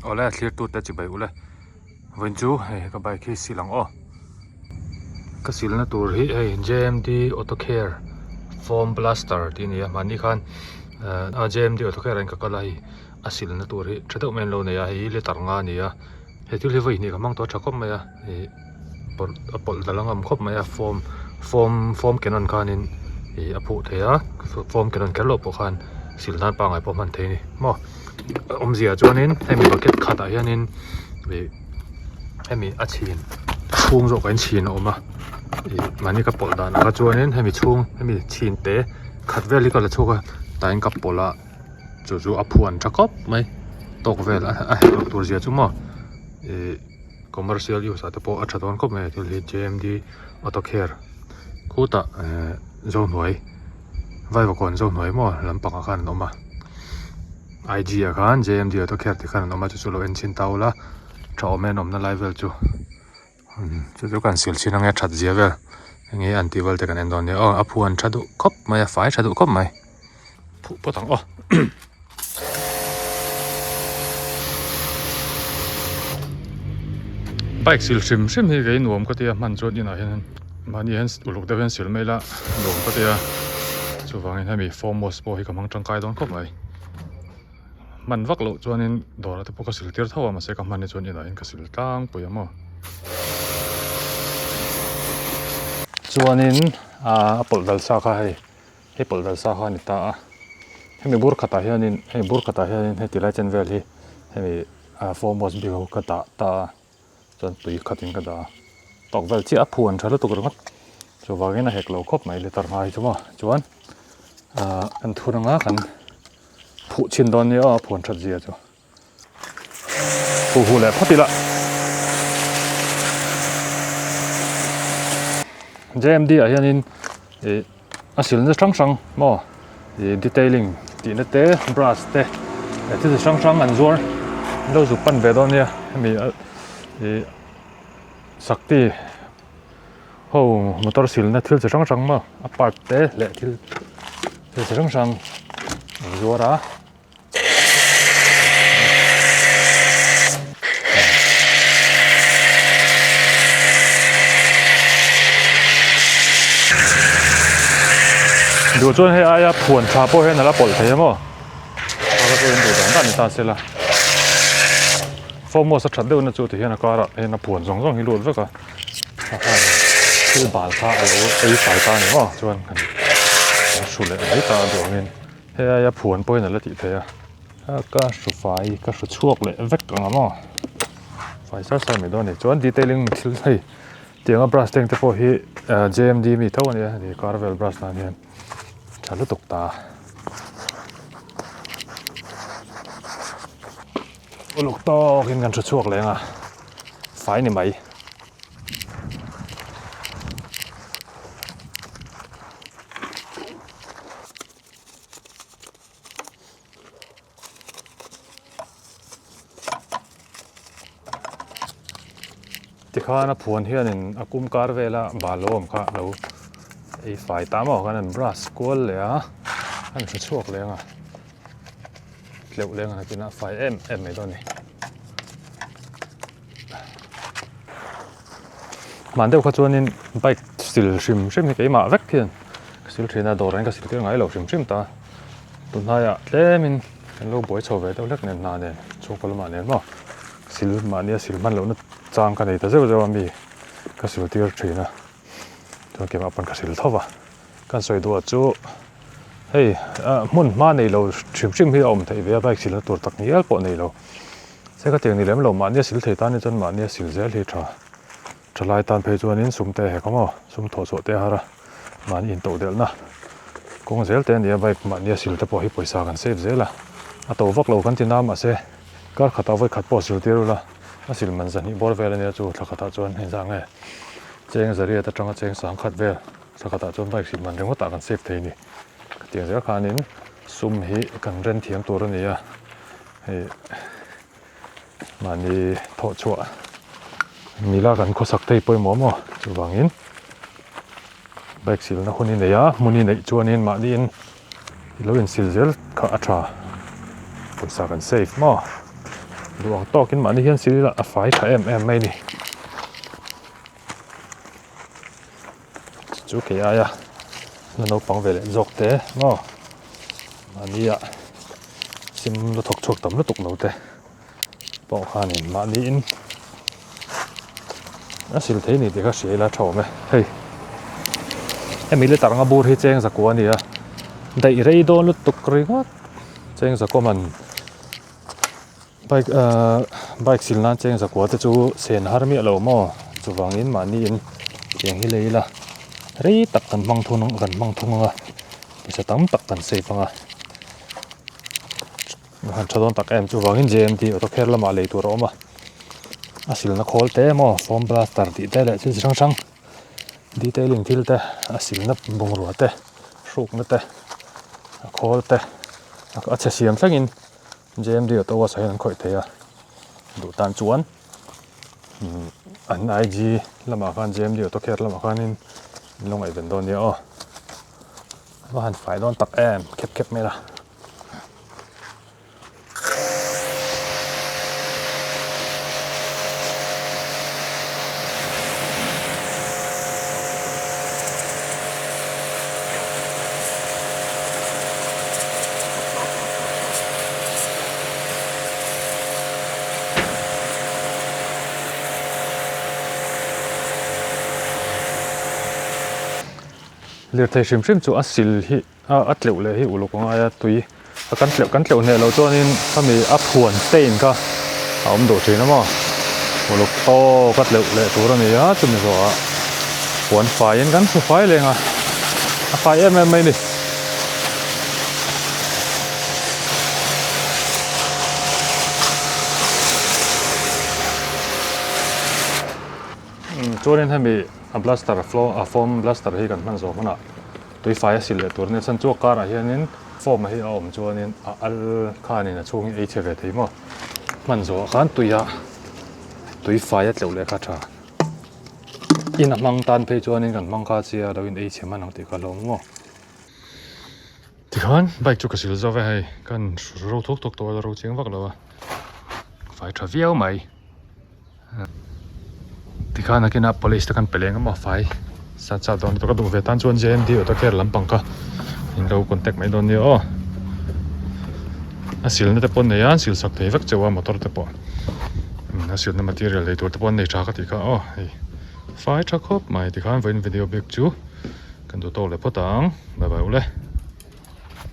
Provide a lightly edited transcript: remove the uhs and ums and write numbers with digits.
Ola clear tu ta chi bai ula wen chu hei ka bai khi silang o ka silna tur hi hei JMD Auto Care Foam Blaster ti ni mani khan JMD Auto Care an ka kala hi a silna tur hi thadau men lo ne ya hi le tar nga ni ya he tu le vai ni ka mang to thakom ma ya e pol dalangam khop ma ya foam kenon khanin e apu theya foam kenon kelo po khan silnan pa ngai po man the ni mo zia chuanin hemi bucket khata hianin hemi a chhin chung zo kan chhin oma mani ka pol dan ka chuanin hemi chung hemi chhin te khat veli ka la chuka taing ka pola chu aphuan thakop mai tok vel a tur zia chuma commercial use ate po athadon ko me thil hi JMD Auto Care khuta Zohnuai Vaivakawn Zohnuai mo lampang khan oma IG khan JMD Auto Care ti khan oma chu lo engtin taula thaw men omna level chu chu kan sil chin anga that zia vel nge anti vel te kan endon ne aphuan thadu khop mai fai thadu khop mai phu potang bike sil sim hi ge nuam ko tia man chot ina hian mani hen uluk da hen sil mela nuam ko tia chu wangin hemi foam wash po hi kamang tangkai don khop mai man vak lo chuanin dora te poka sil tir thawa ma se ka man chuan ina in ka sil tang puyamo chuanin apol dal sa kha he pol dal sa kha ni ta hemi bur khata hianin he tilai chen vel hi hemi foam wash bi ho ka ta chuan tui khatin ka da tok vel chi aphuan thalo tuk rongat chu wangin a hek lo khop mai le tar mai chuma chuan an thuranga kan phu chin don ni aphuan that zia chu hu le phatila JMD a hianin a silna sang mo detailing ti na te brush te ti sang an zuar lo zu pan ve don ya mi sakti ho motor silna thil che sang ma apart te le thil sang zuaraดูจนให้อายผวนชาโป้ให้นั่นละปลดเทียมอ่ะเราก็เป็นดูดันดันตาเสียละโฟมสักชัดเดียวนะจูที่เห็นนักการะเห็นนักผวนสองหิลุดไว้ก่อนคือบาลท่าเอาไอ้สายตาเนี่ยอ่ะชวนกันสุดเลยไอ้ตาดวงเงินให้อายผวนโป้ให้นั่นละติเทียก็สุดไฟก็สุดชั่วเลยเวกกันอ่ะไฟซ่าใส่ไม่โดนเนี่ยชวนดีเทลลิ่งที่ให้เตียงกับบรัสเต็งแต่พอที่JMD มีเท่านี้ที่คาร์เวลบรัสนั่นเนี่ยชาลุตกตาลูกโตกินกันชั่วๆเลยอ่ะไฟนี่ไหมที่ข้านะพวนเฮียนินอากุมการเวลาบาลมค่ะเราไอ้ไฟตามออกกันบรัสกอลเลยอ่ะอันชั่วๆเลยอ่ะเร็วเลยอ่ะกินนะไฟไม่โดนนี่มันเดี๋ยวข้าชวนนินไปสิลชิมนี่กี่มาเวกเพียนสิลเทน่าโดนก็สิลเที่ยงไงเราชิมตาตุนท้ายอ่ะเล่มินเราบ่อยชอบเวทเอาเล็กเนี่ยนานเนี่ยช่วงพลมาเนี่ยมั้งสิลมาเนี่ยสิลมันเราเนี่ยจางกันเลยแต่เจ้าว่ามีก็สิลเที่ยวเทน่ะตัวเก็บมาเป็นก็สิลท่อวะกันสวยตัวจู่เฮ้ยมุ่นมาเนี่ยเราชิมที่เราไม่ได้เวียบสิลตัวตักนี้ปนเนี่ยเราเสียก็เตียงนี่แหละเรามาเนี่ยสิลเทตานี่จนมาเนี่ยสิลเสียเลยจะไล่ตามเพจวันนี้สุ่มเตะเหรอมั้งสุ่มโถโสเตะฮะระมันอินโตเดลนะกงเซลเตนเนี่ยไปมันเนี่ยสิลจะพอให้ปล่อยสากันเซฟเซลละอ่ะตัววักเรากันที่น้ำมาเซก็ขัดเอาไว้ขัดปอสิลเตะรู้ละอ่ะสิลมันจะนี่บอลเวลเนี่ยจู่ถ้าขัดจวนเห็นจังไงเจงจะเรียกแต่จังเจงสังขัดเวลถ้าขัดจวนไปสิมันเรื่องว่าต่างกันเซฟเทนี่เตียงเสียขานินสุ่มฮีกันเรนเทียมตัวนี้อ่ะให้มันนี่โถชัวมีลากันโคสักเตยปอยหมอจูบางอินแบกสิลนะคนนี้เนี่ยมุนีเนี่ยจวนอินมาดีอินเราอินสิลเซลข้าอัตราปอยสากันเซฟหมอ luang tokin mani hian silila a fai tha em mai ni chu ke aya no pang vele zawk te mo mania sim lo thok thok tam lo tuk no te pawh khanin mani in a sil theih ni te kha hriala thaw me hei emile taranga bur hi cheng zakwa ni a dai rei don lu tuk ringot cheng zakwa man bike silna cheng zakwa te chu sen har mi lo mo chuwangin mani in tiang hi leila rei tak kan mang thunga isa tam tak kan sei panga han thadon tak em chuwangin JMD auto kher lama lei tur oma asil na khol te mo foam blaster ti te le chi sang detailing thil te asil na bung ruwa te hruk na te khol te a che siam thlangin JMD auto wa sai an khoi the ya du tan chuan an IG lama khan JMD auto kher lama khanin longai ben don ya o wa han fai don tak em khep me la lir thei hrim chu asil hi atleuh le hi ulukanga ya tui kan tleuh ne lo chuanin khami a phuan stein ka a om do thina ma uluk to ka tleuh le tur ani a chumi zo a phuan faiin kan su fai lenga a fai em mai ni chuanin hemi a blaster a foam blaster hi kan man zo mana tui fai sil le tur ne chan chu kar a hianin foam hi a om chuanin a al khanin a chung ei che ve thei mo man zo khan tui fai a tleuh le kha tha in a mang tan phei chuanin kan mang kha chia lo in ei che man ang ti kha lo mo ti khan bike chu ka sil zo ve hai kan ro thok to ro ching vak lo fai tha viau mai ti khan akina police ta kan peleng ma fai sa don to ka du ve tan chuan JMD auto kher lampang ka in lo contact mai don ni o asil na te pon ne yan sil sak thei vek chewa motor te po asil na material le tur te pon nei tha ka ti ka o hei fai tha khop mai ti khan voin video bek chu kan du to le potang bye bye ule